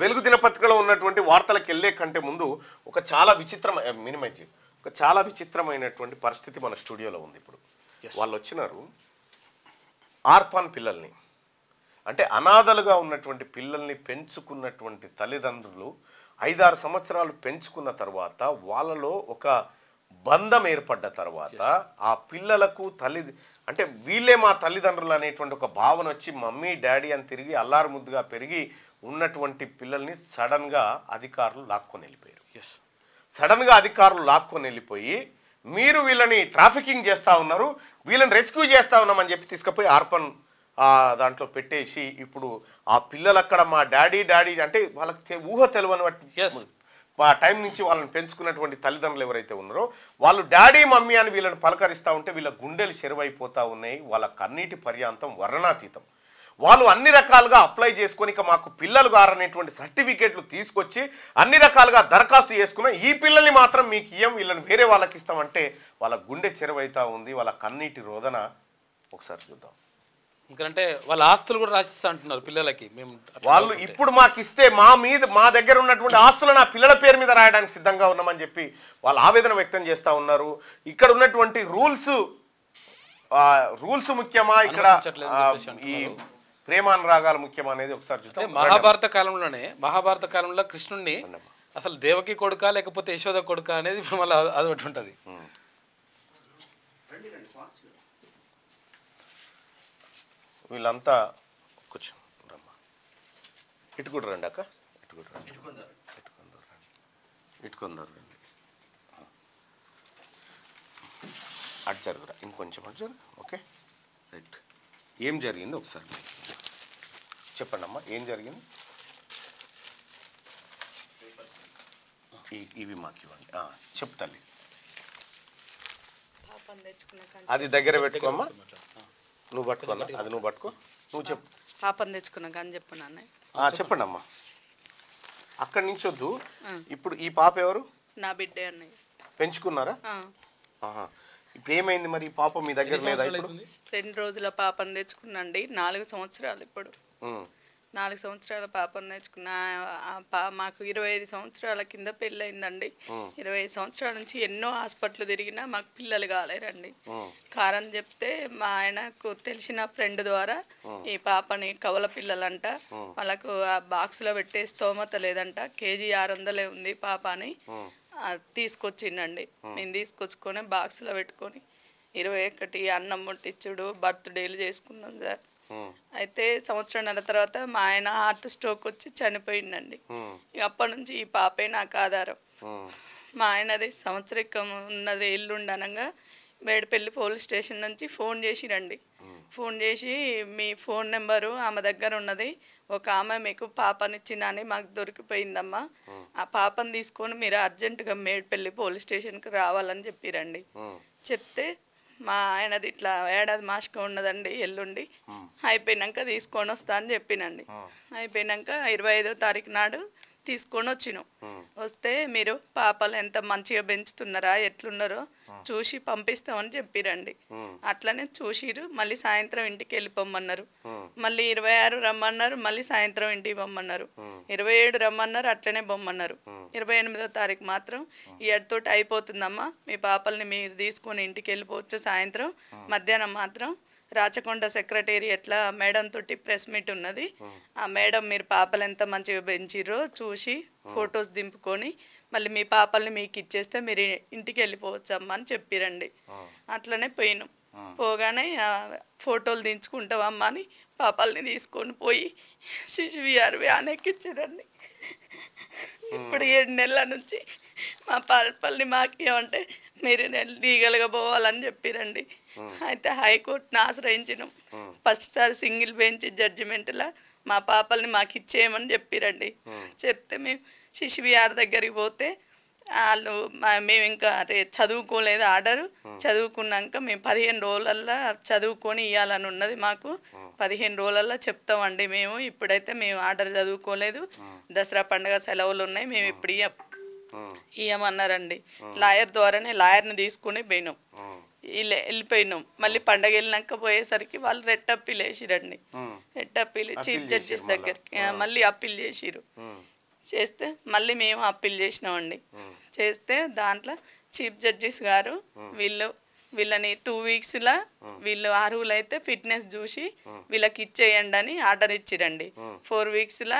వెలుగు దినపత్రికలో ఉన్నటువంటి వార్తలకు వెళ్ళే కంటే ముందు ఒక చాలా విచిత్రమైనటువంటి పరిస్థితి మన స్టూడియోలో ఉంది. ఇప్పుడు వాళ్ళు వచ్చినారు ఆర్ఫాన్ పిల్లల్ని, అంటే అనాథలుగా ఉన్నటువంటి పిల్లల్ని పెంచుకున్నటువంటి తల్లిదండ్రులు 5-6 సంవత్సరాలు పెంచుకున్న తర్వాత వాళ్ళలో ఒక బంధం ఏర్పడ్డ తర్వాత ఆ పిల్లలకు అంటే వీళ్ళే మా తల్లిదండ్రులు అనేటువంటి ఒక భావన వచ్చి మమ్మీ డాడీ అని తిరిగి అల్లారు ముద్దుగా పెరిగి ఉన్నటువంటి పిల్లల్ని సడన్గా అధికారులు లాక్కొని వెళ్ళిపోయారు. సడన్గా అధికారులు లాక్కొని వెళ్ళిపోయి మీరు వీళ్ళని ట్రాఫికింగ్ చేస్తూ ఉన్నారు, వీళ్ళని రెస్క్యూ చేస్తూ ఉన్నామని చెప్పి తీసుకుపోయి ఆర్ఫన్ దాంట్లో పెట్టేసి ఇప్పుడు ఆ పిల్లలు అక్కడ మా డాడీ అంటే వాళ్ళకి ఊహ తెలియని ఆ టైం నుంచి వాళ్ళని పెంచుకున్నటువంటి తల్లిదండ్రులు ఎవరైతే ఉన్నారో వాళ్ళు డాడీ మమ్మీ అని వీళ్ళని పలకరిస్తూ ఉంటే వీళ్ళ గుండెలు చెరువైపోతూ ఉన్నాయి. వాళ్ళ కన్నీటి పర్యాంతం వర్ణనాతీతం. వాళ్ళు అన్ని రకాలుగా అప్లై చేసుకొని ఇక మాకు పిల్లలు గారనేటువంటి సర్టిఫికేట్లు తీసుకొచ్చి అన్ని రకాలుగా దరఖాస్తు చేసుకున్న ఈ పిల్లల్ని మాత్రం మీకు ఇయ్యం, వీళ్ళని వేరే వాళ్ళకి ఇస్తామంటే వాళ్ళ గుండె చెరువైతా ఉంది. వాళ్ళ కన్నీటి రోదన ఒకసారి చూద్దాం. ఎందుకంటే వాళ్ళ ఆస్తులు కూడా రాసిస్తా అంటున్నారు పిల్లలకి. మేము వాళ్ళు ఇప్పుడు మాకు ఇస్తే మా దగ్గర ఉన్నటువంటి ఆస్తులను ఆ పిల్లల పేరు మీద రాయడానికి సిద్ధంగా ఉన్నామని చెప్పి వాళ్ళు ఆవేదన వ్యక్తం చేస్తూ ఉన్నారు. ఇక్కడ ఉన్నటువంటి రూల్స్ ముఖ్యమా, ఇక్కడ ఈ ప్రేమానురాగాలు ముఖ్యమా అనేది ఒకసారి చూద్దాం. మహాభారత కాలంలో కృష్ణుడిని అసలు దేవకి కొడుక లేకపోతే యశోద కొడుక అనేది ఇప్పుడు మళ్ళీ అది ఒకటి ఉంటుంది. వీళ్ళంతా కూర్చోమ్మా, ఇటుకుడు రండి అక్క, ఇటుకుందరు రండి, అటు జరుగురా, ఇంకొంచెం అటు జరుగు. Okay right. ఏం జరిగింది ఒకసారి చెప్పండి అమ్మా, ఏం జరిగింది? ఇవి మాకు ఇవ్వండి. చెప్పు తల్లి, అది దగ్గర పెట్టుకోమ్మా, నువ్వు పట్టుకోన్నా, అది నువ్వు పట్టుకో, నువ్వు చెప్పు. పాపం తెచ్చుకున్నా కానీ చెప్పండి. చెప్పండి అమ్మా, అక్కడి నుంచి వద్దు. ఇప్పుడు ఈ పాప ఎవరు? నా బిడ్డే అన్నయ్య. పెంచుకున్నారా? ఇప్పుడు ఏమైంది మరి? పాప మీ దగ్గర లేదా? 2 రోజుల పాపను తెచ్చుకున్నాండి. 4 సంవత్సరాలు. ఇప్పుడు 4 సంవత్సరాల పాపను తెచ్చుకున్నా. మాకు 25 సంవత్సరాల కింద పెళ్ళయిందండి. 25 సంవత్సరాల నుంచి ఎన్నో హాస్పిటల్ తిరిగినా మాకు పిల్లలు కాలేరండి. కారణం చెప్తే మా ఆయనకు తెలిసిన ఫ్రెండ్ ద్వారా ఈ పాపని కవల పిల్లలంట, వాళ్ళకు ఆ బాక్స్లో పెట్టే స్తోమత లేదంట, కేజీ 600 ఉంది పాప అని తీసుకొచ్చిండండి. మేము తీసుకొచ్చుకొని బాక్స్లో పెట్టుకొని 21 అన్నం ముట్టించుడు, బర్త్డేలు చేసుకున్నాం సార్. అయితే 1.5 సంవత్సరం తర్వాత మా ఆయన హార్ట్ స్ట్రోక్ వచ్చి చనిపోయిందండి. ఇక అప్పటి నుంచి ఈ పాపే నాకు ఆధారం. మా ఆయనది సంవత్సరికం ఉన్నది ఎల్లుండనంగా మేడిపల్లి పోలీస్ స్టేషన్ నుంచి ఫోన్ చేసిరండి. ఫోన్ చేసి మీ ఫోన్ నెంబరు ఆమె దగ్గర ఉన్నది, ఒక ఆమె మీకు పాపనిచ్చిందని మాకు దొరికిపోయిందమ్మా, ఆ పాపను తీసుకొని మీరు అర్జెంటుగా మేడిపల్లి పోలీస్ స్టేషన్కి రావాలని చెప్పిరండి. చెప్తే మా ఆయనది ఇట్లా ఏడాది మాసిక ఉన్నదండి, ఎల్లుండి అయిపోయినాక తీసుకొని వస్తా అని చెప్పినండి. అయిపోయినాక 25వ తారీఖు నాడు తీసుకొని వచ్చినాం. వస్తే మీరు పాపలు ఎంత మంచిగా పెంచుతున్నారా, ఎట్లున్నారో చూసి పంపిస్తామని చెప్పిరండి. అట్లనే చూసిరు. మళ్ళీ సాయంత్రం ఇంటికి వెళ్ళిపోమన్నారు. మళ్ళీ 26 రమ్మన్నారు, మళ్ళీ సాయంత్రం ఇంటికి పొమ్మన్నారు. 27 రమ్మన్నారు, అట్లనే పొమ్మన్నారు. 28వ తారీఖు మాత్రం ఈ ఎడతోటి అయిపోతుందమ్మా, మీ పాపల్ని మీరు తీసుకొని ఇంటికి వెళ్ళిపోవచ్చు సాయంత్రం. మధ్యాహ్నం మాత్రం రాచకొండ సెక్రటేరియట్లా మేడం తోటి ప్రెస్ మీట్ ఉన్నది, ఆ మేడం మీరు పాపలు ఎంత మంచిగా పెంచిర్రో చూసి ఫొటోస్ దింపుకొని మళ్ళీ మీ పాపల్ని మీకు ఇచ్చేస్తే మీరు ఇంటికి వెళ్ళిపోవచ్చు అమ్మ అని చెప్పిరండి. అట్లనే పోయినాం. పోగానే ఫోటోలు దించుకుంటావమ్మా అని పాపల్ని తీసుకొని పోయి శిశువిహార్ వ్యాన్ ఎక్కించారండి. ఇప్పుడు 7 నెలల నుంచి మా పాపల్ని మాకు ఏమంటే మీరు లీగల్గా పోవాలని చెప్పిరండి. అయితే హైకోర్టును ఆశ్రయించినాం. ఫస్ట్ సారి సింగిల్ బెంచ్ జడ్జిమెంట్లో మా పాపల్ని మాకు ఇచ్చేయమని చెప్పిరండి. చెప్తే మేము శిశువిహార్ దగ్గరికి పోతే వాళ్ళు మేము ఇంకా చదువుకోలేదు ఆర్డరు, చదువుకున్నాక మేము 15 రోజులల్లో చదువుకొని ఇవ్వాలని ఉన్నది మాకు. 15 రోజులల్లో చెప్తామండి మేము, ఇప్పుడైతే మేము ఆర్డర్ చదువుకోలేదు, దసరా పండుగ సెలవులు ఉన్నాయి, మేము ఇప్పుడు ఇవ్వమన్నారండి. లాయర్ ద్వారానే లాయర్ని తీసుకుని పోయినాం. వెళ్ళిపోయినాం. మళ్ళీ పండగ వెళ్ళినాక పోయేసరికి వాళ్ళు రెడ్ అప్పీల్ వేసిరండి. రెడ్ అప్పీల్ చీఫ్ జస్టిస్ దగ్గరికి మళ్ళీ అప్పీల్ చేసిరు. చేస్తే మళ్ళీ మేము అప్పీల్ చేసినామండి. చేస్తే దాంట్లో చీఫ్ జడ్జిస్ గారు వీళ్ళని 2 వీక్స్లా వీళ్ళు అర్హులైతే ఫిట్నెస్ చూసి వీళ్ళకి ఇచ్చేయండి అని ఆర్డర్ ఇచ్చిరండి. 4 వీక్స్లా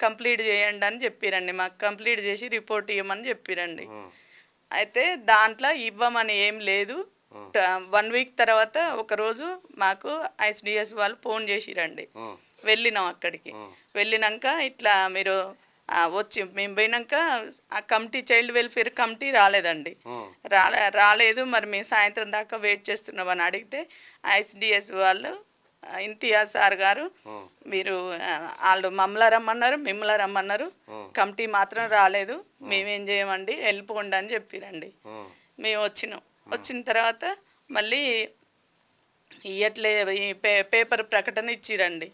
కంప్లీట్ చేయండి అని చెప్పిరండి. మాకు కంప్లీట్ చేసి రిపోర్ట్ ఇవ్వమని చెప్పిరండి. అయితే దాంట్లో ఇవ్వమని ఏం లేదు. 1 వీక్ తర్వాత ఒకరోజు మాకు ఐసిడిఎస్ వాళ్ళు ఫోన్ చేసిరండి. వెళ్ళినాం అక్కడికి. వెళ్ళినాక ఇట్లా మీరు వచ్చి మేము పోయినాక ఆ కమిటీ చైల్డ్ వెల్ఫేర్ కమిటీ రాలేదండి. రాలేదు మరి మేము సాయంత్రం దాకా వెయిట్ చేస్తున్నామని అడిగితే ఐసిడిఎస్ వాళ్ళు ఇంతియాజ్ సార్ గారు మీరు వాళ్ళు మిమ్మల్ని రమ్మన్నారు కమిటీ మాత్రం రాలేదు, మేమేం చేయమండి వెళ్ళిపోండి అని చెప్పిరండి. మేము వచ్చిన తర్వాత మళ్ళీ ఇయట్లే ఈ పేపర్ ప్రకటన ఇచ్చిరండి.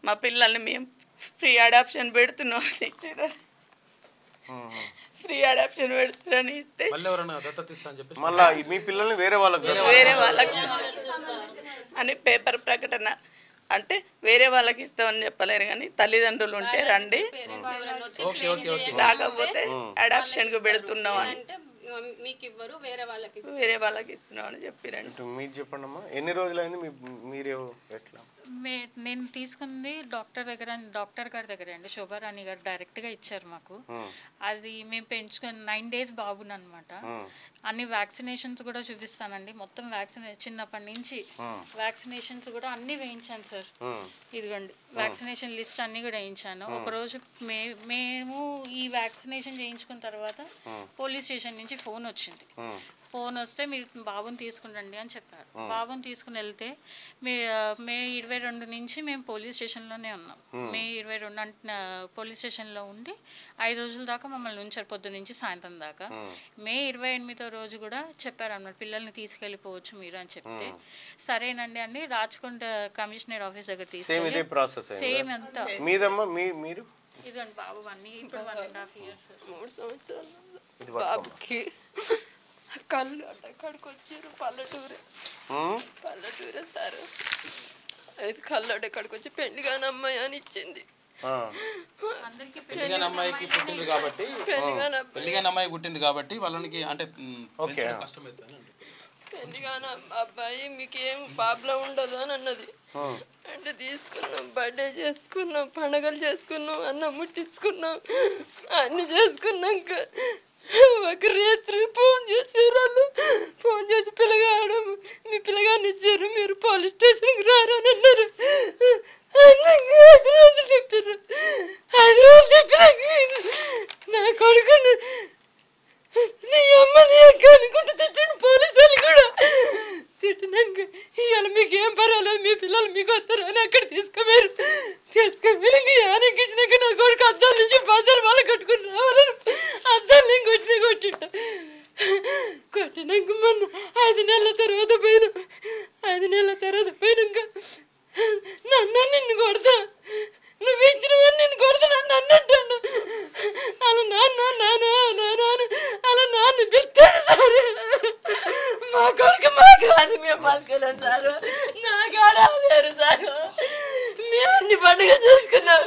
మా పిల్లల్ని మేము ఫ్రీ అడాప్షన్ పెడుతున్నాం అని ఇచ్చిరండి. ఫ్రీ అడాప్షన్ పెడుతున్నారని ఇస్తే మళ్ళీ మీ పిల్లల్ని వేరే వాళ్ళకి అని పేపర్ ప్రకటన అంటే వేరే వాళ్ళకి ఇస్తామని చెప్పలేరు కానీ తల్లిదండ్రులు ఉంటే రండి, రాకపోతే అడాప్షన్కు పెడుతున్నాం అని వేరే వాళ్ళకి ఇస్తున్నాం అని చెప్పారండి. మీరు చెప్పండి అమ్మా, ఎన్ని రోజులైంది మీరు ఎట్లా? నేను తీసుకుంది డాక్టర్ గారి దగ్గర అండి. శోభారాణి గారు డైరెక్ట్గా ఇచ్చారు మాకు. అది మేము పెంచుకొని 9 days బాబుని అనమాట. అన్ని వ్యాక్సినేషన్స్ కూడా చూపిస్తానండి. మొత్తం చిన్నప్పటి నుంచి వ్యాక్సినేషన్స్ కూడా అన్ని వేయించాను సార్. ఇదిగోండి వ్యాక్సినేషన్ లిస్ట్ అన్ని కూడా వేయించాను. ఒకరోజు మేము ఈ వ్యాక్సినేషన్ చేయించుకున్న తర్వాత పోలీస్ స్టేషన్ నుంచి ఫోన్ వచ్చింది. ఫోన్ వస్తే మీరు బాబుని తీసుకురండి అని చెప్పారు. బాబుని తీసుకుని వెళ్తే మే 22 నుంచి మేము పోలీస్ స్టేషన్లోనే ఉన్నాం. మే 22 అంటే పోలీస్ స్టేషన్లో ఉండి 5 రోజుల దాకా మమ్మల్ని ఉంచారు, పొద్దు నుంచి సాయంత్రం దాకా. మే 28వ రోజు కూడా చెప్పారు అన్నమాట పిల్లల్ని తీసుకెళ్ళిపోవచ్చు మీరు అని చెప్తే సరేనండి అని రాచకొండ కమిషనర్ ఆఫీస్ దగ్గర తీసుకెళ్ళి సేమ్ అంతా ఇదండి బాబు ఇప్పుడు 1.5 years 3 సంవత్సరాలు బాబుకి కళ్ళు అక్కడికి వచ్చారు. పల్లెటూరే సార్. అయితే కళ్ళు అక్కడికి వచ్చి పెళ్లి కాని అమ్మాయి అని ఇచ్చింది. పెళ్లి అమ్మాయికి పుట్టింది కాబట్టి వాళ్ళకి అంటే కష్టమవుతుంది. పెళ్లి కాని అబ్బాయి మీకేం ప్రాబ్లం ఉండదు అని అన్నది. అంటే తీసుకున్నాం, బర్త్డే చేసుకున్నాం, పండగలు చేసుకున్నాం, అన్నం ముట్టించుకున్నాం, అన్ని చేసుకున్నాక ఒక రాత్రి ఫోన్ చేసి పిల్లగాడు మీ పిల్లగాడిని ఇచ్చారు, మీరు పోలీస్ స్టేషన్కి రారని అన్నారు. 5 రోజులు చెప్పారు. 5 రోజులు చెప్పినాక నా కొడుకుని నీ అమ్మని అనుకుంటూ తిట్టాను. పోలీసు వాళ్ళు కూడా తిట్టినాక ఇవాళ మీకు ఏం పర్వాలేదు మీ పిల్లలు మీకు వస్తారు అని అక్కడ తీసుకుపోయారు. తీసుకుపోయి ఆనకి ఇచ్చినాక నా కొడుకు అద్దాల నుంచి బద్దలు వాళ్ళ కట్టుకుని రావాలని అద్దాలు నేను కొట్టినాక మొన్న 5 నెలల తర్వాత పోయినాక నిన్ను కొడతా, నువ్వు ఇచ్చినవని నిన్ను కొడతా నన్ను అంటాడు. అలా నాన్న పెడతాడు సార్. మా కొడుకు మాకు రాని మేము బతకలేం సార్. నా కాడ అదేరు సార్. మేము అన్ని పండుగ చేసుకున్నాం.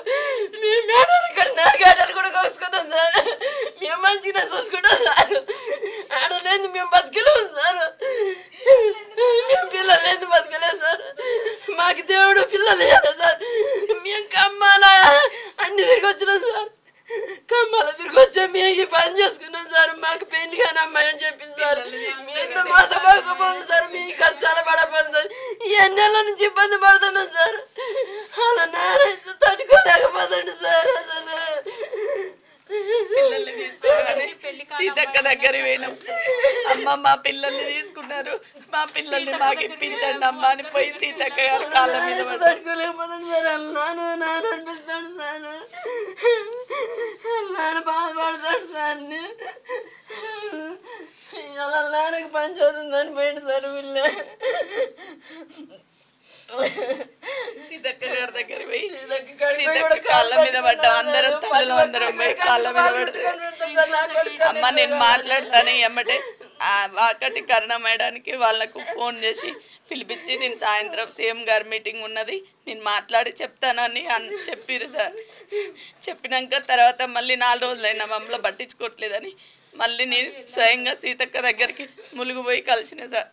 మేము మేడారు ఇక్కడ నా గాడలు కూడా కోసుకుంటాం సార్. మేము మంచిగా చూసుకుంటాం సార్. ఆడలేదు మేము బతకలేము సార్. మేము పిల్లలు లేదు బతకలేదు సార్. మాకు దేవుడు పిల్లలు లేదు సార్. మేము కమ్మాల అన్ని తిరిగి వచ్చినాం సార్. కమ్మాల తిరిగి వచ్చా మేము ఈ పని చేసుకున్నాం సార్. మాకు పెళ్లి కానీ అమ్మాయి అని చెప్పింది సార్. మేము మోసపోకపోదు సార్. మీ కష్టాలు పడపోదు సార్. ఈ ఎన్నెళ్ళ నుంచి ఇబ్బంది పడుతున్నాం సార్. అలా నారైతే తట్టుకోలేకపోతాండి సార్. అసలు సీతక్క దగ్గర పోయినాం. అమ్మ మా పిల్లల్ని తీసుకున్నారు, మా పిల్లల్ని మాకు ఇప్పించండి అమ్మ అని పోయి సీతక్క గారు కాళ్ళ మీద తట్టుకోలేకపోతాడు సార్. నాన్న అనిపిస్తాడు సార్. నాన్న బాధపడతాడు సార్. అలా నాన్నకి పని చదువుతుందని పోయింది సార్. వీళ్ళే సీతక్క గారి దగ్గర పోయి సీతక్క కాళ్ళ మీద పడ్డాం. అందరం తల్లులు అందరం పోయి కాళ్ళ మీద పడతాం. అమ్మ నేను మాట్లాడతాను ఎమ్మటే వాకటి కరుణ మేడానికి వాళ్ళకు ఫోన్ చేసి పిలిపించి నేను సాయంత్రం సీఎం గారి మీటింగ్ ఉన్నది నేను మాట్లాడి చెప్తానని చెప్పారు సార్. చెప్పినాక తర్వాత మళ్ళీ 4 రోజులైనా మమ్మల్ని పట్టించుకోవట్లేదని మళ్ళీ నేను స్వయంగా సీతక్క దగ్గరికి ములుగుపోయి కలిసిన సార్.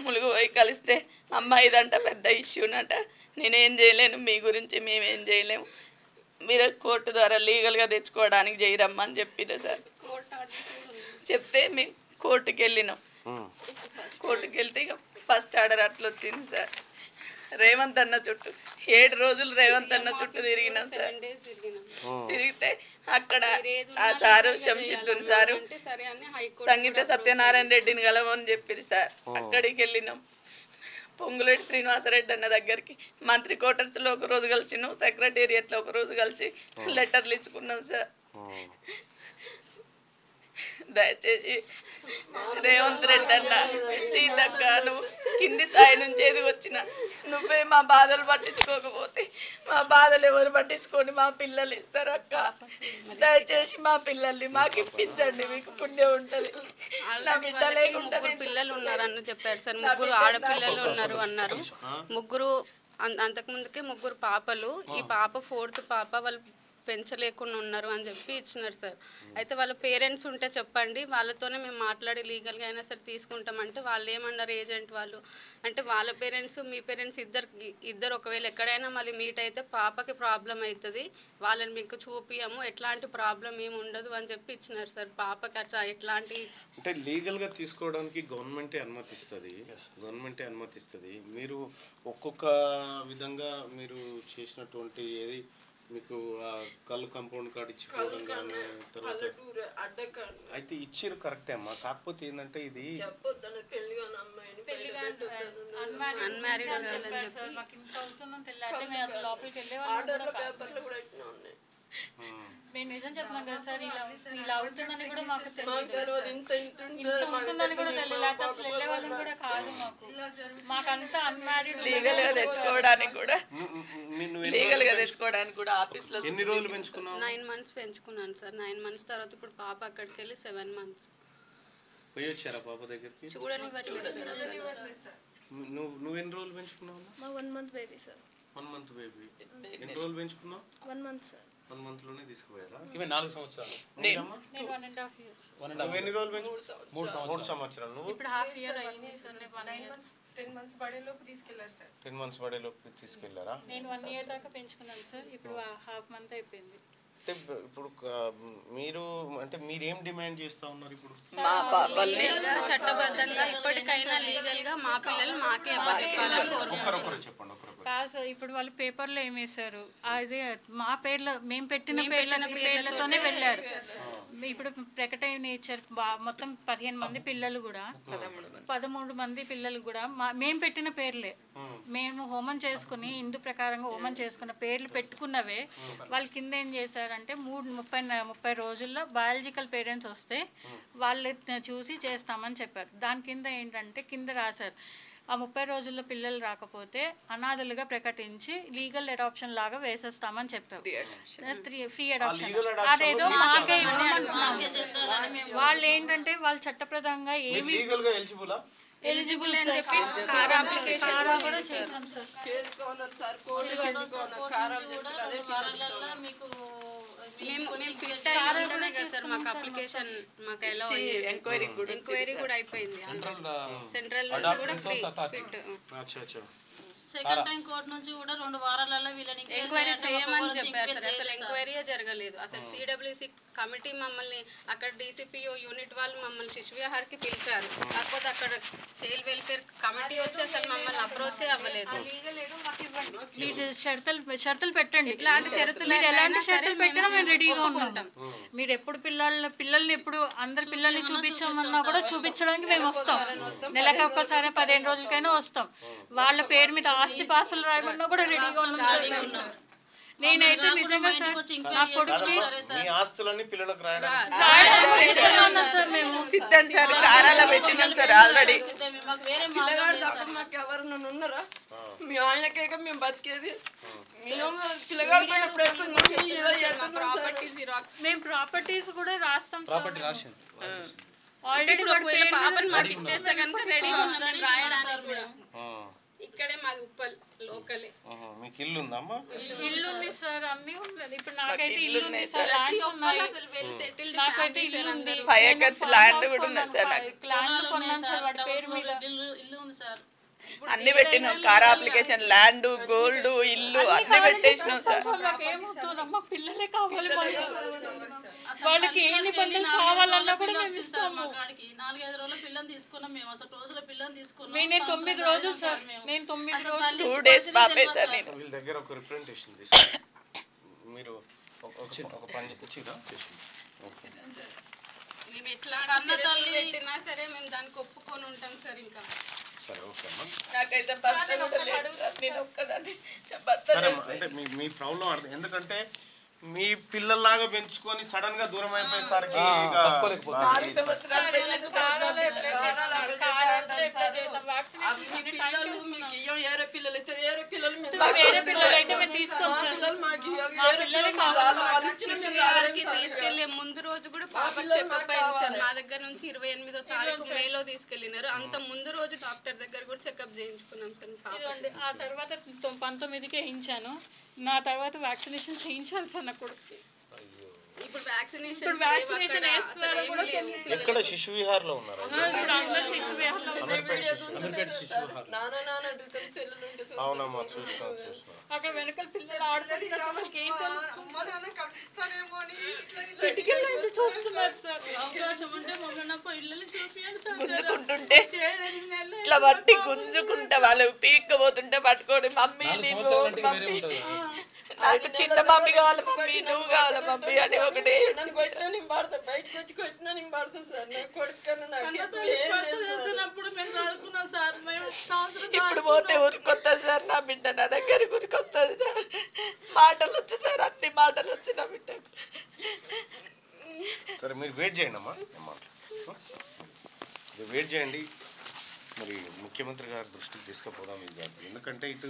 ములుగుపోయి కలిస్తే అమ్మ ఇదంట పెద్ద ఇష్యూనట, నేనేం చేయలేను, మీ గురించి మేమేం చేయలేము, మీరు కోర్టు ద్వారా లీగల్గా తెచ్చుకోవడానికి చేయరమ్మని చెప్పిన సార్. చెప్తే మేము కోర్టుకి వెళ్ళినాం. కోర్టుకి వెళ్తే ఇక ఫస్ట్ ఆర్డర్ అట్లా వచ్చింది సార్. రేవంత్ అన్న చుట్టూ 7 రోజులు రేవంత్ అన్న చుట్టూ తిరిగినాం సార్. తిరిగితే అక్కడ ఆ సారు శంషిద్దుని సారు సంగీత సత్యనారాయణ రెడ్డిని కలవని చెప్పారు సార్. అక్కడికి వెళ్ళినాం. పొంగులేటి శ్రీనివాసరెడ్డి అన్న దగ్గరికి మంత్రి క్వార్టర్స్లో ఒక రోజు కలిసినాం, సెక్రటేరియట్లో ఒక రోజు కలిసి లెటర్లు ఇచ్చుకున్నాం సార్. దయచేసి రేవంత్ రెడ్డి అన్న, సీతక్క, నువ్వు కింది స్థాయి నుంచి ఎదిగి వచ్చిన నువ్వే మా బాధలు పట్టించుకోకపోతే మా బాధలు ఎవరు పట్టించుకొని మా పిల్లలు ఇస్తారు అక్క. దయచేసి మా పిల్లల్ని మాకు ఇప్పించండి, మీకు పుణ్యం ఉంటుంది. నా బిడ్డ లేకుండా 3 పిల్లలు ఉన్నారని చెప్పారు సార్. 3 ఆడపిల్లలు ఉన్నారు అన్నారు. 3 అంతకుముందుకే 3 పాపలు. ఈ పాప 4th పాప. వాళ్ళు పెంచలేకుండా ఉన్నారు అని చెప్పి ఇచ్చినారు సార్. అయితే వాళ్ళ పేరెంట్స్ ఉంటే చెప్పండి, వాళ్ళతోనే మేము మాట్లాడి లీగల్గా అయినా సరే తీసుకుంటామంటే వాళ్ళు ఏమన్నారు ఏజెంట్ వాళ్ళు అంటే వాళ్ళ పేరెంట్స్ మీ పేరెంట్స్ ఇద్దరు ఒకవేళ ఎక్కడైనా మళ్ళీ మీట్ అయితే పాపకి ప్రాబ్లం అవుతుంది, వాళ్ళని మీకు చూపియము, ఎట్లాంటి ప్రాబ్లం ఏమి ఉండదు అని చెప్పి ఇచ్చినారు సార్. పాపకి అట్లా ఎట్లాంటి అంటే లీగల్గా తీసుకోవడానికి గవర్నమెంటే అనుమతిస్తుంది. మీరు ఒక్కొక్క విధంగా మీరు చేసినటువంటి ఏది మీకు కళ్ళు కాంపౌండ్ కార్డు ఇచ్చుకోవడం కానీ తర్వాత అయితే ఇచ్చిరు కరెక్టే అమ్మా. కాకపోతే ఏంటంటే ఇది మేము నిజం చెప్తున్నాం కదా సార్, ఇలా అవుతుందని కూడా మాకు తెలియదు, ఇంత ఉంటుందని కూడా తెలియదు. అసలు వెళ్ళే వాళ్ళని కూడా కాదు మాకంతా అన్మ్యారీడ్. లీగల్గా తెచ్చుకోవడానికి కూడా ఆఫీస్లో ఎన్ని రోజులు పెంచుకున్నావు? 9 months పెంచుకున్నాను సార్. 9 months తర్వాత ఇప్పుడు పాప అక్కడికి వెళ్ళి 7 months. పోయి వచ్చారా పాప దగ్గరికి? చూడనివ్వట్లేదు సార్. నువ్వు ఎన్ని రోజులు పెంచుకున్నావు? 1 month baby sir. 1 month baby. ఎన్ని రోజులు పెంచుకున్నావు? 1 month సార్. 1 month లోనే తీసుకుపోయారా? ఇవి 4 సంవత్సరాలు. నేను 1.5 years. నువ్వు ఎన్ని రోజులు పెంచుకున్నావు? 3 సంవత్సరాలు. నువ్వు ఇప్పుడు half year అయింది సార్. 10 months పడేలోపు తీసుకెళ్లారు సార్. 10 months పడేలోపు తీసుకెళ్లారా? నేను 1 year దాకా పెంచుకున్నాను సార్. ఇప్పుడు half month అయిపోయింది. అంటే ఇప్పుడు మీరేం డిమాండ్ చేస్తా ఉన్నారు ఇప్పుడు? మా పాపల్ని చట్టబద్ధంగా ఇప్పటికైనా లీగల్ గా మా పిల్లలు మాకే అప్పచెప్పాలని కోరుకుంటున్నాం. చెప్పండి. కాదు సార్, ఇప్పుడు వాళ్ళు పేపర్లో ఏం వేశారు, అదే మా పేర్ల మేము పెట్టిన పేర్లతోనే వెళ్ళారు. ఇప్పుడు ప్రకటన ఇచ్చారు. మొత్తం 15 మంది పిల్లలు కూడా 13 మంది పిల్లలు కూడా మేము పెట్టిన పేర్లే. మేము హోమం చేసుకుని హిందూ ప్రకారంగా హోమం చేసుకున్న పేర్లు పెట్టుకున్నవే. వాళ్ళు కింద ఏం చేశారంటే 30 రోజుల్లో బయాలజికల్ పేరెంట్స్ వస్తే వాళ్ళు చూసి చేస్తామని చెప్పారు. దాని కింద ఏంటంటే కింద రాశారు, ఆ 30 రోజుల్లో పిల్లలు రాకపోతే అనాథలుగా ప్రకటించి లీగల్ అడాప్షన్ లాగా వేసేస్తామని చెప్పారు. ఫ్రీ అడాప్షన్ అదేదో మాకే వాళ్ళు ఏంటంటే వాళ్ళు చట్టప్రదంగా ఏమి ఎలిజిబుల్ అని చెప్పి కార్ అప్లికేషన్ కూడా చేసాం సార్. మేము ఫిట్ అయ్యి ఉంటేనే కదా సార్ మాకు అప్లికేషన్ మాకు ఎలా ఎంక్వైరీ కూడా అయిపోయింది. సెంట్రల్ నుంచి కూడా free fit. Second time court నుంచి కూడా 2 వారాలలో వీళ్ళని ఎంక్వైరీ చేయమని చెప్పారు సార్. అసలు ఎంక్వైరీయే జరగలేదు. అసలు సిడబ్ల్యూసి కమిటీ మమ్మల్ని అక్కడ డీసీపీఓ యూనిట్ వాళ్ళు మమ్మల్ని శిశువిహార్కి పిలిచారు. కాకపోతే అక్కడ చైల్డ్ వెల్ఫేర్ కమిటీ వచ్చి అసలు మమ్మల్ని అప్రోచే అవ్వలేదు. మీరు షరతులు పెట్టండి. ఇట్లాంటి షరతులు ఎలాంటి షరతులు పెట్టినా మేము రెడీగా ఉంటాం. మీరు ఎప్పుడు పిల్లల్ని ఎప్పుడు అందరి పిల్లల్ని చూపించామన్నా కూడా చూపించడానికి మేము వస్తాం. నెలకు ఒక్కసారి 15 రోజులకైనా వస్తాం. వాళ్ళ పేరు మీద ఆస్తి పాసులు రాయమన్నా కూడా రెడీగా ఉన్నాం. నేనైతే నిజంగా సార్ నా కొడుకుని ఆస్తులన్నీ పిల్లలకు సిద్ధం సార్. కారాల పెట్టినాం సార్ ఆల్రెడీ. మాకు ఎవరు ఉన్నారా? మీ ఆయనకే మేము బతికేది. మేము ప్రాపర్టీస్ కూడా రాస్తాం. ఆల్రెడీ ఇప్పుడు ఒకవేళ పాపని మాకు ఇచ్చేస్తే కనుక రెడీగా ఉన్నాం మేము రాయడానికి కూడా. ఇక్కడే మాది ఉప్పల్ లోకలే. మీకు ఇల్లు ఉందమ్మా? ఇల్లు ఉంది సార్, అన్నీ ఉన్నది. ఇప్పుడు నాకైతే ఇల్లు ఉంది సార్, ల్యాండ్స్ ఉన్నాయి, అసలు వెల్ సెటిల్డ్ నాకైతే ఇల్లు ఉంది. 5 acres ల్యాండ్ కూడా ఉన్నది సార్ నాకు. ల్యాండ్ కొన్నాను సార్ వాడి పేరు మీద. ఇల్లు ఉంది సార్. అన్ని పెట్టినాం, కార్ అప్లికేషన్, ల్యాండ్, గోల్డ్, ఇల్లు అన్ని పెట్టేసినాం సార్. నాకు ఏమవుతుందమ్మా, పిల్లలే కావాలి వాళ్ళకి ఏ నిబంధనలు కావాలన్నా కూడా మేము ఇస్తాము. 4-5 రోజుల పిల్లని తీసుకున్నాం మేము. అసలు రోజుల పిల్లని తీసుకున్నాం. నేను 9 రోజులు సార్, నేను 9 రోజులు 2 days పాపే సార్ నేను. వీళ్ళ దగ్గర ఒక రిప్రజెంటేషన్ తీసుకుని మీరు ఒక పని ఇచ్చిరా చేసి మేము ఎట్లా తల్లి పెట్టినా సరే మేము దానికి ఒప్పుకొని ఉంటాం సార్. ఇంకా సరే ఓకే అమ్మా. నాకైతే భర్త కూడా లేడు సార్, నేను ఒక్కదాన్ని. భర్త సరే అమ్మా, అంటే మీ ప్రాబ్లం అర్థం. ఎందుకంటే మీ పిల్లల్లాగా పెంచుకొని సడన్ గా దూరం అయిపోయేసరికి ఇక తీసుకెళ్లే ముందు రోజు కూడా పాపకి చెకప్ అయింది సార్. మా దగ్గర నుంచి 28వ తారీఖు మేలో తీసుకెళ్లినారు. అంత ముందు రోజు డాక్టర్ దగ్గర కూడా చెకప్ చేయించుకున్నాం సార్. ఆ తర్వాత 19కి వేయించాను. నా తర్వాత వ్యాక్సినేషన్ చేయించాలి సార్ నా కొడుకు. ఇప్పుడు వ్యాక్సినేషన్ వేస్తున్నారు కూడా తెలియదు. ఎక్కడ శిశు విహార్లో ఉన్నారు? అవునమ్మా, చూస్తున్నాం. అక్కడ వెనకాల పిల్లలు ఆడుకుంటున్నారు, వాళ్ళకి ఏం తెలుసు, కిటికీల నుంచి చూస్తున్నారు సార్. అవకాశం ఉంటే మమ్మల్ని పిల్లల్ని చూపించాలి సార్. గుంజుకుంటుంటే ఇట్లా పట్టి గుంజుకుంటే వాళ్ళు పీక్కపోతుంటే పట్టుకోండి, మమ్మీ మమ్మీ నాకు చిన్న మమ్మీ కావాలి, మమ్మీ నువ్వు కావాలి మమ్మీ అని ఒకటే. బయటకు వచ్చి కొట్టినా నేను పడతాను సార్. నా కొడుకు మేము చదువుకున్నాం సార్. మేము సంవత్సరం ఇప్పుడు పోతే ఊరికొస్తుంది సార్ నా బిడ్డ, నా దగ్గర ఊరికొస్తుంది సార్. మాటలు వచ్చు సార్, అన్ని మాటలు వచ్చు నా బిడ్డకు. సరే మీరు వెయిట్ చేయండి అమ్మా, వెయిట్ చేయండి. మరి ముఖ్యమంత్రి గారి దృష్టికి తీసుకుపోదాం ఇది. ఎందుకంటే ఇటు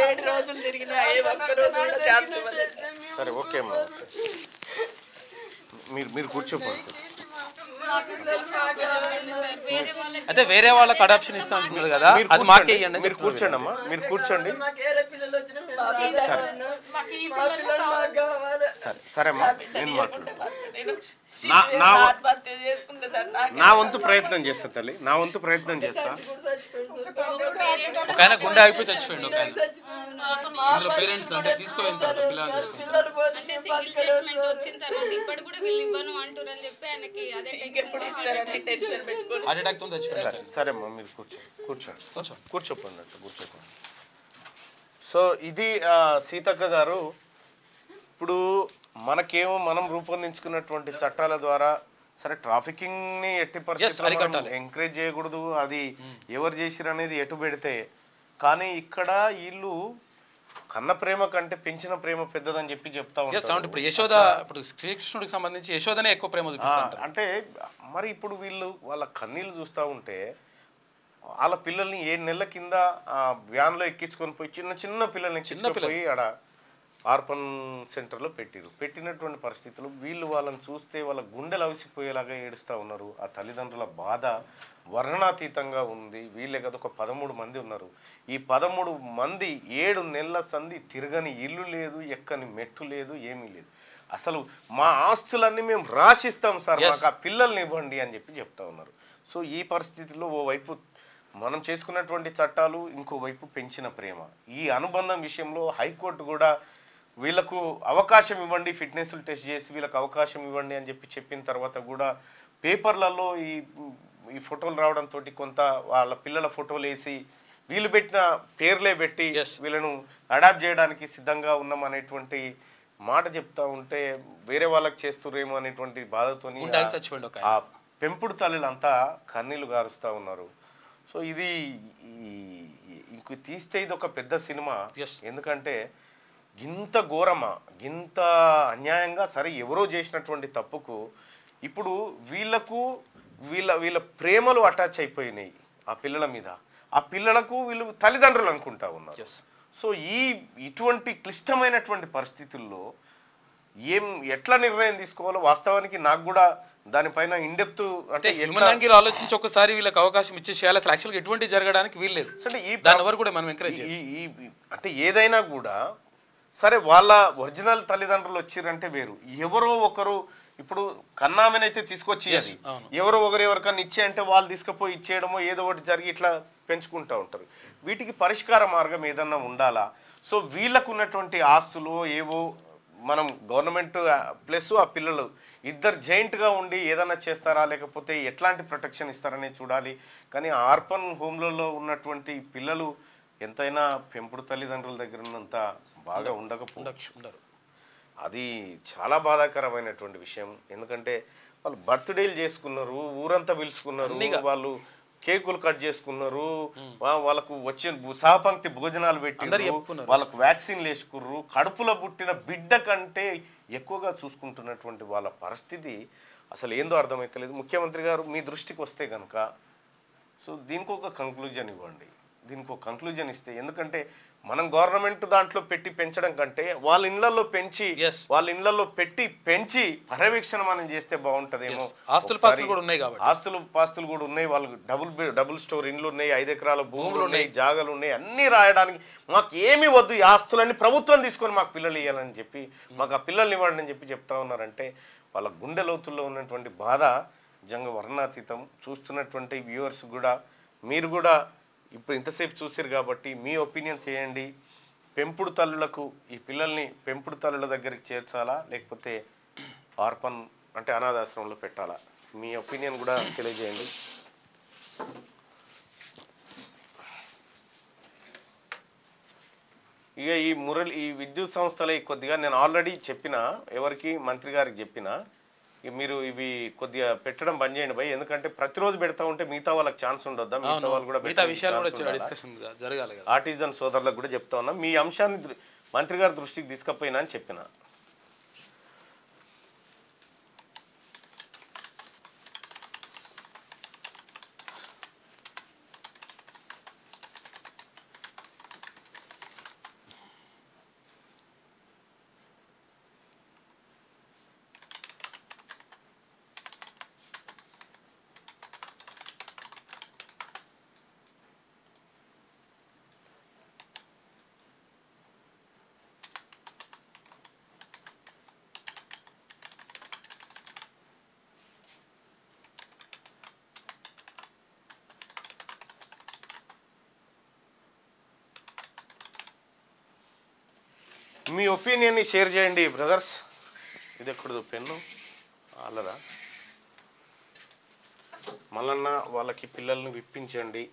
7 రోజులు తిరిగినా ఏ ఒక్క రోజు కూడా ఛాన్స్ ఇవ్వలేదు. సరే ఓకే అమ్మా, మీరు కూర్చోపోండి. అయితే వేరే వాళ్ళకి అడాప్షన్ ఇస్తా అంటున్నారు కదా, అది మాకే ఇవ్వండి. మీరు కూర్చోండి అమ్మా, మీరు కూర్చోండి. సరే అమ్మా, నేను మాట్లాడతాను. నా వంతు ప్రయత్నం చేస్తా తల్లి, నా వంతు ప్రయత్నం చేస్తా. ఒక ఆయన గుండె ఆగిపోయి చచ్చిపోయింది. ఒక ఆయన పేరెంట్స్ అంటే తీసుకుపోయిన తర్వాత పిల్లలు తీసుకుని అంటే సింగిల్ జడ్జ్మెంట్ వచ్చిన తర్వాత ఇప్పుడు కూడా వీళ్ళు ఇవ్వను అంటారు అని చెప్పి ఆయనకి అదే హార్ట్ అటాక్ తో చచ్చిపోయారు. సరే అమ్మా, మీరు కూర్చోపోండి అట్లా కూర్చోపోండి. సో ఇది సీతక్క గారు. ఇప్పుడు మనకేమో మనం రూపొందించుకున్నటువంటి చట్టాల ద్వారా సరే ట్రాఫికింగ్ని ఎట్టి పరిస్థితుల్లో ఎంకరేజ్ చేయకూడదు, అది ఎవరు చేసిరు అనేది ఎటు పెడితే. కానీ ఇక్కడ వీళ్ళు కన్న ప్రేమ కంటే పెంచిన ప్రేమ పెద్దదని చెప్తా ఉంటారు. ఇప్పుడు యశోద, ఇప్పుడు శ్రీకృష్ణుడికి సంబంధించి యశోదనే ఎక్కువ ప్రేమ చూపిస్తారు. అంటే మరి ఇప్పుడు వీళ్ళు వాళ్ళ కన్నీళ్ళు చూస్తూ ఉంటే వాళ్ళ పిల్లల్ని 7 నెలల కింద వ్యాన్లో ఎక్కించుకొని పోయి చిన్న పిల్లల్ని ఎక్కించుకొని ఆడ ఆర్పన్ సెంటర్లో పెట్టినటువంటి పరిస్థితులు వీళ్ళు వాళ్ళని చూస్తే వాళ్ళ గుండెలు అవిసిపోయేలాగా ఏడుస్తూ ఉన్నారు. ఆ తల్లిదండ్రుల బాధ వర్ణనాతీతంగా ఉంది. వీళ్ళే కదా ఒక 13 మంది ఉన్నారు. ఈ 13 మంది 7 నెలల సంధి తిరగని ఇల్లు లేదు, ఎక్కని మెట్టు లేదు, ఏమీ లేదు. అసలు మా ఆస్తులన్నీ మేము రాసిస్తాం సార్, మాకు ఆ పిల్లల్ని ఇవ్వండి అని చెప్తా ఉన్నారు. సో ఈ పరిస్థితుల్లో ఓవైపు మనం చేసుకున్నటువంటి చట్టాలు, ఇంకోవైపు పెంచిన ప్రేమ, ఈ అనుబంధం విషయంలో హైకోర్టు కూడా వీళ్ళకు అవకాశం ఇవ్వండి, ఫిట్నెస్లు టెస్ట్ చేసి వీళ్ళకి అవకాశం ఇవ్వండి అని చెప్పిన తర్వాత కూడా పేపర్లలో ఈ ఫోటోలు రావడంతో కొంత వాళ్ళ పిల్లల ఫోటోలు వేసి వీళ్ళు పెట్టిన పేర్లే పెట్టి వీళ్ళను అడాప్ట్ చేయడానికి సిద్ధంగా ఉన్నాం అనేటువంటి మాట చెప్తా ఉంటే వేరే వాళ్ళకి చేస్తుర్రేమో అనేటువంటి బాధతోని ఆ పెంపుడు తల్లులంతా కన్నీళ్లు గారుస్తూ ఉన్నారు. సో ఇది ఇంక తీస్తే ఇది ఒక పెద్ద సినిమా. ఎందుకంటే ఇంత ఘోరమా, ఇంత అన్యాయంగా, సరే ఎవరో చేసినటువంటి తప్పుకు ఇప్పుడు వీళ్ళకు వీళ్ళ ప్రేమలు అటాచ్ అయిపోయినాయి ఆ పిల్లల మీద. ఆ పిల్లలకు వీళ్ళు తల్లిదండ్రులు అనుకుంటా ఉన్నారు. సో ఇటువంటి క్లిష్టమైనటువంటి పరిస్థితుల్లో ఎట్లా నిర్ణయం తీసుకోవాలో వాస్తవానికి నాకు కూడా దానిపైన ఇండెప్త్ అంటే హ్యూమన్ యాంగిల్ ఆలోచించి ఒకసారి వీళ్ళకి అవకాశం ఇచ్చేసేయాలి. అసలు యాక్చువల్గా ఎటువంటి జరగడానికి వీల్లేదు. అంటే దాని వరకు కూడా మనం ఎంకరేజ్ అంటే ఏదైనా కూడా సరే వాళ్ళ ఒరిజినల్ తల్లిదండ్రులు వచ్చిరంటే వేరు. ఎవరో ఒకరు ఇప్పుడు కన్నామెనైతే తీసుకొచ్చి ఎవరో ఒకరు ఎవరికన్నా ఇచ్చే అంటే వాళ్ళు తీసుకుపోయి ఇచ్చేయడమో ఏదో ఒకటి జరిగి ఇట్లా పెంచుకుంటూ ఉంటారు. వీటికి పరిష్కార మార్గం ఏదన్నా ఉండాలా? సో వీళ్ళకు ఉన్నటువంటి ఆస్తులు ఏవో మనం గవర్నమెంట్ ప్లస్ ఆ పిల్లలు ఇద్దరు జాయింట్గా ఉండి ఏదైనా చేస్తారా, లేకపోతే ఎట్లాంటి ప్రొటెక్షన్ ఇస్తారనే చూడాలి. కానీ ఆర్ఫన్ హోమ్లలో ఉన్నటువంటి పిల్లలు ఎంతైనా పెంపుడు తల్లిదండ్రుల దగ్గర ఉన్నంత బాగా ఉండరు. అది చాలా బాధాకరమైనటువంటి విషయం. ఎందుకంటే వాళ్ళు బర్త్డేలు చేసుకున్నారు, ఊరంతా పిలుచుకున్నారు, వాళ్ళు కేకులు కట్ చేసుకున్నారు, వాళ్ళకు వచ్చిన సహపంక్తి భోజనాలు పెట్టినారు, వాళ్ళకు వ్యాక్సిన్లు వేసుకుర్రు. కడుపులో పుట్టిన బిడ్డ కంటే ఎక్కువగా చూసుకుంటున్నటువంటి వాళ్ళ పరిస్థితి అసలు ఏందో అర్థమైతలేదు. ముఖ్యమంత్రి గారు మీ దృష్టికి వస్తే కనుక సో దీనికి ఒక కంక్లూజన్ ఇవ్వండి. దీనికి ఒక కంక్లూజన్ ఇస్తే, ఎందుకంటే మనం గవర్నమెంట్ దాంట్లో పెట్టి పెంచడం కంటే వాళ్ళ ఇళ్లలో పెంచి పర్యవేక్షణ మనం చేస్తే బాగుంటదేమో. ఆస్తులు పాస్తులు కూడా ఉన్నాయి కాబట్టి ఆస్తులు పాస్తులు కూడా ఉన్నాయి, వాళ్ళకి డబుల్ స్టోర్ ఇండ్లు ఉన్నాయి, 5 ఎకరాల భూములు ఉన్నాయి, జాగాలు ఉన్నాయి, అన్ని రాయడానికి మాకు ఏమీ వద్దు, ఈ ఆస్తులన్నీ ప్రభుత్వం తీసుకొని మాకు పిల్లలు ఇవ్వాలని చెప్పి మాకు ఆ పిల్లల్ని ఇవ్వండి అని చెప్పి చెప్తా ఉన్నారంటే వాళ్ళ గుండె లోతుల్లో ఉన్నటువంటి బాధ నిజంగా వర్ణాతీతం. చూస్తున్నటువంటి వ్యూవర్స్ కూడా మీరు కూడా ఇప్పుడు ఇంతసేపు చూసారు కాబట్టి మీ ఒపీనియన్ చేయండి. పెంపుడు తల్లులకు ఈ పిల్లల్ని పెంపుడు తల్లుల దగ్గరికి చేర్చాలా, లేకపోతే ఆర్ఫన్ అంటే అనాథాశ్రమంలో పెట్టాలా? మీ ఒపీనియన్ కూడా తెలియజేయండి. ఇక ఈ విద్యుత్ సంస్థలే కొద్దిగా నేను ఆల్రెడీ చెప్పిన, ఎవరికి మంత్రి గారికి చెప్పిన, మీరు ఇవి కొద్దిగా పెట్టడం బంద్ చేయండి భయ్. ఎందుకంటే ప్రతిరోజు పెడతా ఉంటే మిగతా వాళ్ళకి ఛాన్స్ ఉండొద్దా? మిగతా వాళ్ళు కూడా ఆర్టిజన్ సోదరులకు కూడా చెప్తా ఉన్నా. మీ అంశాన్ని మంత్రి గారి దృష్టికి తీసుకపోయినా అని చెప్పిన. మీ ఒపీనియన్ని షేర్ చేయండి బ్రదర్స్. ఇది ఎక్కడదో పెన్ను అల్లరా మళ్ళన్నా వాళ్ళకి పిల్లల్ని విప్పించండి.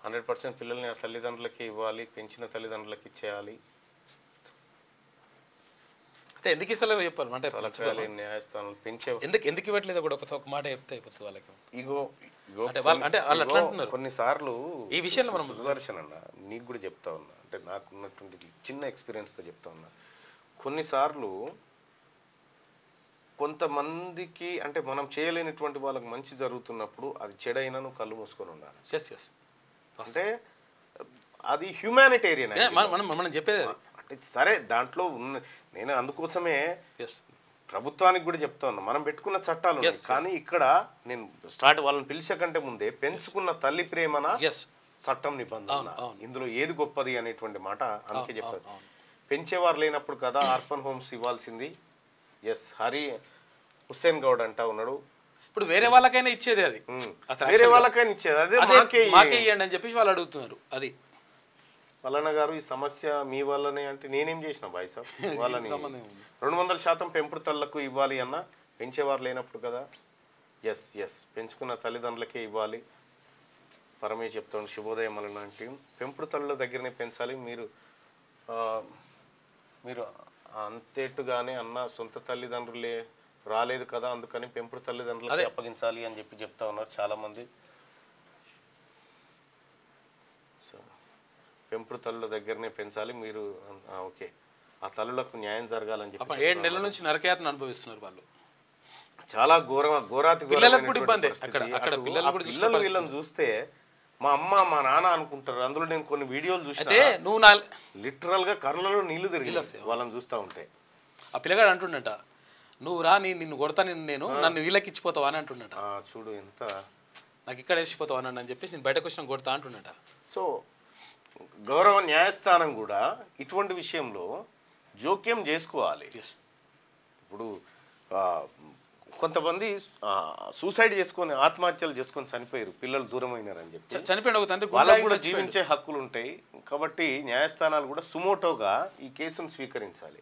100% పిల్లల్ని ఆ తల్లిదండ్రులకి ఇవ్వాలి, పెంచిన తల్లిదండ్రులకి ఇచ్చేయాలి. ఎందుకు ఇస్తలేదో చెప్పాలి అంటే న్యాయస్థానాలు పెంచే ఎందుకు ఇవ్వట్లేదు కూడా ఒక మాట చెప్తే అయిపోతుంది వాళ్ళకి. కొన్నిసార్లు ఈ విషయంలో మనం సుదర్శన్ అన్న నీకు కూడా చెప్తా ఉన్నా, అంటే నాకున్నటువంటి చిన్న ఎక్స్పీరియన్స్తో చెప్తా ఉన్నా. కొన్నిసార్లు కొంతమందికి అంటే మనం చేయలేనటువంటి వాళ్ళకి మంచి జరుగుతున్నప్పుడు అది చెడైనా నువ్వు కళ్ళు మూసుకొని ఉండాలి. అంటే అది హ్యూమానిటేరియన్ మనం చెప్పేది. అంటే సరే దాంట్లో ఉన్న నేను అందుకోసమే ప్రభుత్వానికి కూడా చెప్తా ఉన్నా, మనం పెట్టుకున్న చట్టాలు కానీ ఇక్కడ నేను వాళ్ళని పిలిచే కంటే ముందే పెంచుకున్న తల్లి ప్రేమన చట్టం నిబంధన ఇందులో ఏది గొప్పది అనేటువంటి మాట అందుకే చెప్తారు. పెంచేవారు లేనప్పుడు కదా ఆర్ఫన్ హోమ్స్ ఇవ్వాల్సింది. హుస్సేన్ గౌడ్ అంటా ఉన్నాడు. ఇప్పుడు వేరే వాళ్ళకైనా ఇచ్చేది, అది వేరే వాళ్ళకైనా ఇచ్చేది, అదే మాకే ఇవ్వండి అని చెప్పి వాళ్ళు అడుగుతున్నారు. అది మల్లన్న గారు ఈ సమస్య మీ వల్లనే అంటే నేనేం చేసిన బాయ్ సార్, వాళ్ళని 200% పెంపుడు తల్లులకు ఇవ్వాలి అన్న, పెంచేవారు లేనప్పుడు కదా. పెంచుకున్న తల్లిదండ్రులకే ఇవ్వాలి. పరమేశ్వర్ చెప్తాను శుభోదయం మల్లన్న అంటే పెంపుడు తల్లుల దగ్గరనే పెంచాలి. మీరు అంతేట్టుగానే అన్న సొంత తల్లిదండ్రులే రాలేదు కదా అందుకని పెంపుడు తల్లిదండ్రులకి అప్పగించాలి అని చెప్పి చెప్తా ఉన్నారు చాలామంది. సో పెంపుడు తల్లుల దగ్గరనే పెంచాలి మీరు, ఓకే ఆ తల్లులకు న్యాయం జరగాలని చెప్పి 7 నెలల నుంచి నరకయాతన అనుభవిస్తున్నారు వాళ్ళు. చాలా ఘోరాతి పిల్లలు వీళ్ళని చూస్తే మా అమ్మ మా నాన్న అనుకుంటారు. అందులో నేను కొన్ని వీడియోలు చూస్తే నువ్వు లిటరల్ గా కర్రలలో నీళ్లు తిరిగి వాళ్ళని చూస్తూ ఉంటే ఆ పిల్లగాడు అంటుండట నువ్వు రా నిన్ను కొడతా నేను నన్ను వీళ్ళకి ఇచ్చిపోతావా అని అంటుండట. చూడు ఎంత నాకు ఇక్కడ వేసిపోతావా అని చెప్పేసి నేను బయటకు వచ్చిన కొడతా అంటుండట. సో గౌరవ న్యాయస్థానం కూడా ఇటువంటి విషయంలో జోక్యం చేసుకోవాలి. ఇప్పుడు కొంతమంది సూసైడ్ చేసుకొని ఆత్మహత్యలు చేసుకొని చనిపోయారు, పిల్లలు దూరమైనారని చెప్పి చనిపోయిన ఒక తండ్రి వాళ్ళకు కూడా జీవించే హక్కులు ఉంటాయి. కాబట్టి న్యాయస్థానాలు కూడా సుమోటోగా ఈ కేసును స్వీకరించాలి.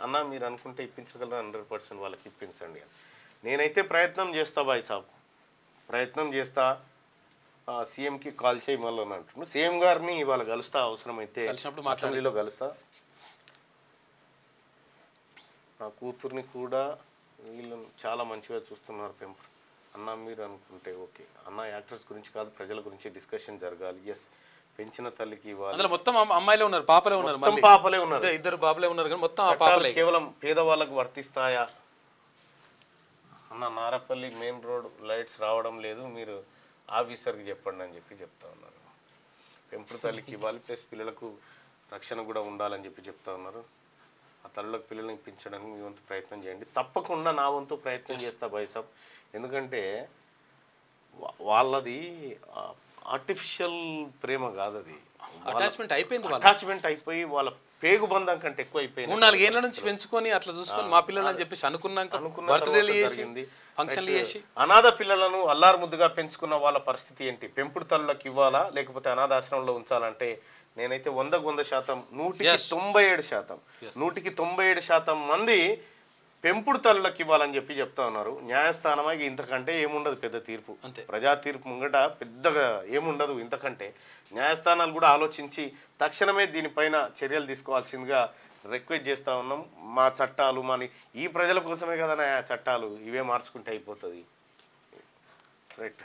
అన్న మీరు అనుకుంటే ఇప్పించగలరా 100% వాళ్ళకి ఇప్పించండి అని. నేనైతే ప్రయత్నం చేస్తా బాయ్ సాబ్, ప్రయత్నం చేస్తా. సీఎంకి కాల్ చేయమని అంటున్నాను. సీఎం గారిని ఇవాళ కలుస్తా, అవసరమైతే అసెంబ్లీలో కలుస్తా. నా కూతుర్ని కూడా వీళ్ళని చాలా మంచిగా చూస్తున్నారు పెంపుడు అన్న. మీరు అనుకుంటే ఓకే అన్న, యాక్టర్స్ గురించి కాదు ప్రజల గురించి డిస్కషన్ జరగాలి. ఎస్, పెంచిన తల్లికి ఇవ్వాలి. మొత్తం అమ్మాయిలే ఉన్నారు, పాపలే ఉన్నారు, పాపలే ఉన్నారు, 2 పాపలే ఉన్నారు కానీ మొత్తం కేవలం పేదవాళ్ళకు వర్తిస్తాయా అన్న? నారపల్లి మెయిన్ రోడ్ లైట్స్ రావడం లేదు, మీరు ఆఫీసర్కి చెప్పండి అని చెప్పి చెప్తా ఉన్నారు. పెంపుడు తల్లికి ఇవ్వాలి, ప్లస్ పిల్లలకు రక్షణ కూడా ఉండాలని చెప్పి చెప్తా ఉన్నారు. ఆ తల్లులకు పిల్లల్ని ఇప్పించడానికి మీ వంతు ప్రయత్నం చేయండి. తప్పకుండా నా వంతు ప్రయత్నం చేస్తా బైసాబ్. ఎందుకంటే వాళ్ళది ఆర్టిఫిషియల్ ప్రేమ కాదు, అది అటాచ్మెంట్ అయిపోయి వాళ్ళ పేగు బంధం కంటే ఎక్కువ అయిపోయింది. 3-4 ఏళ్ల నుంచి పెంచుకొని అట్లా చూసుకొని మా పిల్లలు అని చెప్పేసి అనుకున్నాక ఫంక్షన్లు చేసి అనాథ పిల్లలను అల్లారు ముద్దుగా పెంచుకున్న వాళ్ళ పరిస్థితి ఏంటి? పెంపుడు తల్లులకు ఇవ్వాలా లేకపోతే అనాథాశ్రమంలో ఉంచాలంటే నేనైతే 100% 197% మంది పెంపుడు తల్లులకు ఇవ్వాలని చెప్పి చెప్తా ఉన్నారు. న్యాయస్థానమా ఇంతకంటే ఏముండదు, పెద్ద తీర్పు, ప్రజా తీర్పు ముంగట పెద్దగా ఏముండదు ఇంతకంటే. న్యాయస్థానాలు కూడా ఆలోచించి తక్షణమే దీనిపైన చర్యలు తీసుకోవాల్సిందిగా రిక్వెస్ట్ చేస్తూ ఉన్నాం. మా చట్టాలు ఈ ప్రజల కోసమే కదా నా చట్టాలు, ఇవే మార్చుకుంటే అయిపోతుంది. Right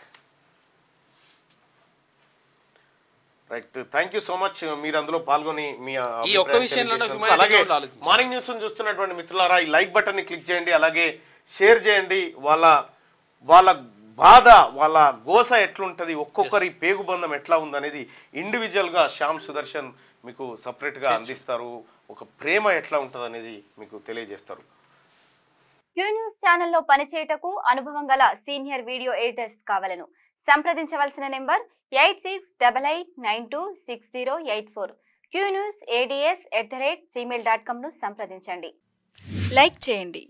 right, thank you so much. మీరు అందులో పాల్గొని మీ అలాగే మార్నింగ్ న్యూస్ చూస్తున్నటువంటి మిత్రులారా ఈ లైక్ బటన్ ని క్లిక్ చేయండి, అలాగే షేర్ చేయండి. వాళ్ళ బాధ, వాళ్ళ గోస ఎట్లుంటుంది, ఒక్కొక్కరి పేగుబంధం ఎట్లా ఉందనేది ఇండివిజువల్గా శ్యామ్ సుదర్శన్ మీకు సపరేట్గా అందిస్తారు. ఒక ప్రేమ ఎట్లా ఉంటుంది అనేది మీకు తెలియజేస్తారు. క్యూ న్యూస్ ఛానల్లో పనిచేయటకు అనుభవం గల సీనియర్ వీడియో ఎడిటర్స్ కావాలను సంప్రదించవలసిన నెంబర్ 8688926084. qnewsads@gmail.com ను సంప్రదించండి. లైక్ చేయండి,